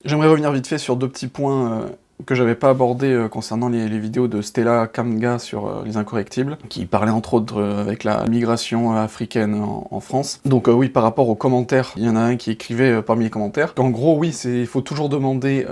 J'aimerais revenir vite fait sur 2 petits points, que j'avais pas abordés, concernant les vidéos de Stella Kamga sur, Les Incorrectibles, qui parlait entre autres, avec la migration, africaine en France. Donc oui, par rapport aux commentaires, il y en a un qui écrivait, parmi les commentaires, qu'en gros oui, il faut toujours demander,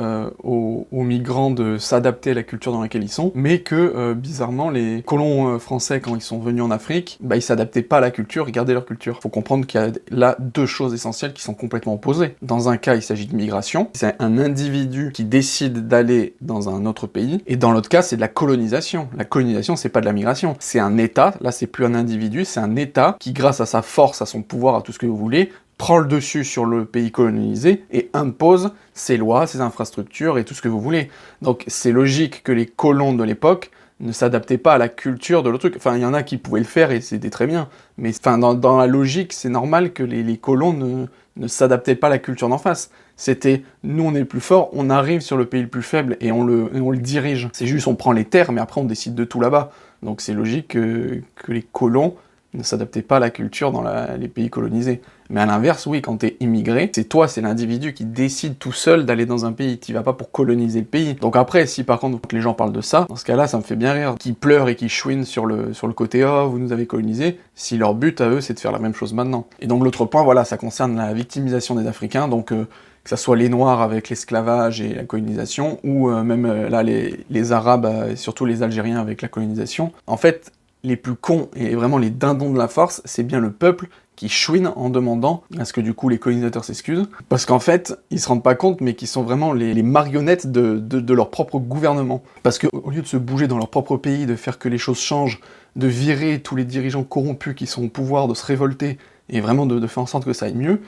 aux migrants de s'adapter à la culture dans laquelle ils sont, mais que, bizarrement, les colons, français, quand ils sont venus en Afrique, bah ils s'adaptaient pas à la culture, ils gardaient leur culture. Faut comprendre qu'il y a là 2 choses essentielles qui sont complètement opposées. Dans un cas, il s'agit de migration, c'est un individu qui décide d'aller dans un autre pays, et dans l'autre cas, c'est de la colonisation. La colonisation, c'est pas de la migration, c'est un État, là c'est plus un individu, c'est un État qui, grâce à sa force, à son pouvoir, à tout ce que vous voulez, prend le dessus sur le pays colonisé et impose ses lois, ses infrastructures et tout ce que vous voulez. Donc c'est logique que les colons de l'époque ne s'adaptaient pas à la culture de l'autre truc. Enfin, il y en a qui pouvaient le faire et c'était très bien, mais enfin, dans la logique, c'est normal que les colons ne s'adaptaient pas à la culture d'en face. C'était, nous on est le plus fort, on arrive sur le pays le plus faible et on le dirige. C'est juste, on prend les terres, mais après on décide de tout là-bas. Donc c'est logique que les colons ne s'adaptaient pas à la culture dans les pays colonisés. Mais à l'inverse, oui, quand t'es immigré, c'est toi, c'est l'individu qui décide tout seul d'aller dans un pays, t'y vas pas pour coloniser le pays. Donc après, si par contre les gens parlent de ça, dans ce cas-là, ça me fait bien rire. Qu'ils pleurent et qu'ils chouinent sur le côté « Oh, vous nous avez colonisés », si leur but à eux, c'est de faire la même chose maintenant. Et donc l'autre point, voilà, ça concerne la victimisation des Africains, donc que ça soit les Noirs avec l'esclavage et la colonisation, ou même là les Arabes, et surtout les Algériens avec la colonisation. En fait, les plus cons et vraiment les dindons de la farce, c'est bien le peuple qui chouine en demandant à ce que du coup les colonisateurs s'excusent, parce qu'en fait, ils se rendent pas compte, mais qu'ils sont vraiment les marionnettes de leur propre gouvernement. Parce qu'au lieu de se bouger dans leur propre pays, de faire que les choses changent, de virer tous les dirigeants corrompus qui sont au pouvoir, de se révolter, et vraiment de faire en sorte que ça aille mieux,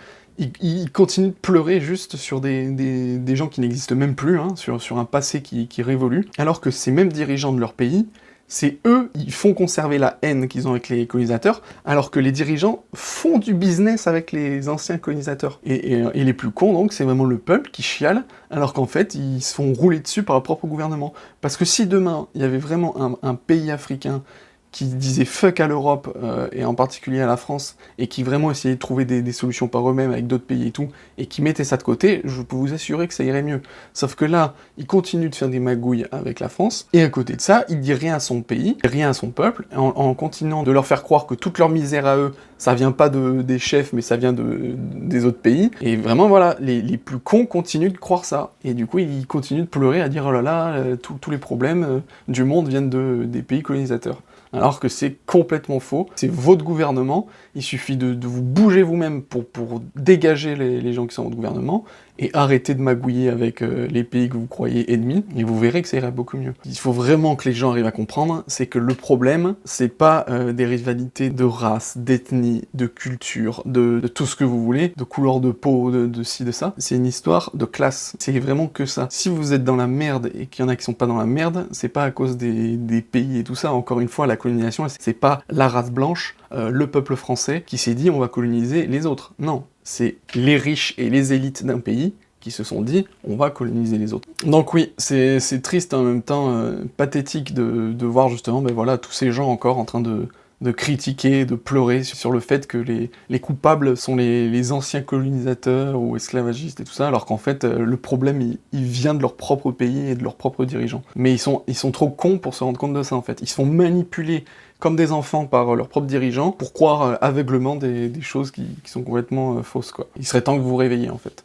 ils continuent de pleurer juste sur des gens qui n'existent même plus, hein, sur un passé qui révolue, alors que ces mêmes dirigeants de leur pays, c'est eux, ils font conserver la haine qu'ils ont avec les colonisateurs, alors que les dirigeants font du business avec les anciens colonisateurs. Et les plus cons, donc, c'est vraiment le peuple qui chiale, alors qu'en fait, ils se font rouler dessus par leur propre gouvernement. Parce que si demain, il y avait vraiment un pays africain qui disait fuck à l'Europe, et en particulier à la France, et qui vraiment essayait de trouver des solutions par eux-mêmes avec d'autres pays et tout, et qui mettait ça de côté, je peux vous assurer que ça irait mieux. Sauf que là, il continue de faire des magouilles avec la France, et à côté de ça, il dit rien à son pays, rien à son peuple, en continuant de leur faire croire que toute leur misère à eux, ça vient pas des chefs, mais ça vient des autres pays, et vraiment voilà, les plus cons continuent de croire ça, et du coup ils continuent de pleurer à dire oh là là, tous les problèmes du monde viennent des pays colonisateurs. Alors que c'est complètement faux, c'est votre gouvernement, il suffit de vous bouger vous-même pour dégager les gens qui sont dans votre gouvernement, et arrêter de magouiller avec les pays que vous croyez ennemis, et vous verrez que ça ira beaucoup mieux. Il faut vraiment que les gens arrivent à comprendre, c'est que le problème, c'est pas des rivalités de race, d'ethnie, de culture, de tout ce que vous voulez, de couleur de peau, de ci, de ça, c'est une histoire de classe, c'est vraiment que ça. Si vous êtes dans la merde et qu'il y en a qui sont pas dans la merde, c'est pas à cause des pays et tout ça, encore une fois, la colonisation, c'est pas la race blanche, le peuple français, qui s'est dit on va coloniser les autres. Non, c'est les riches et les élites d'un pays qui se sont dit on va coloniser les autres. Donc oui, c'est triste en même temps, pathétique de voir justement, ben voilà, tous ces gens encore en train de critiquer, de pleurer sur le fait que les coupables sont les anciens colonisateurs ou esclavagistes et tout ça, alors qu'en fait, le problème, il vient de leur propre pays et de leurs propres dirigeants. Mais ils sont trop cons pour se rendre compte de ça, en fait. Ils se font manipuler comme des enfants par leurs propres dirigeants pour croire aveuglement des choses qui sont complètement fausses, quoi. Il serait temps que vous vous réveilliez, en fait.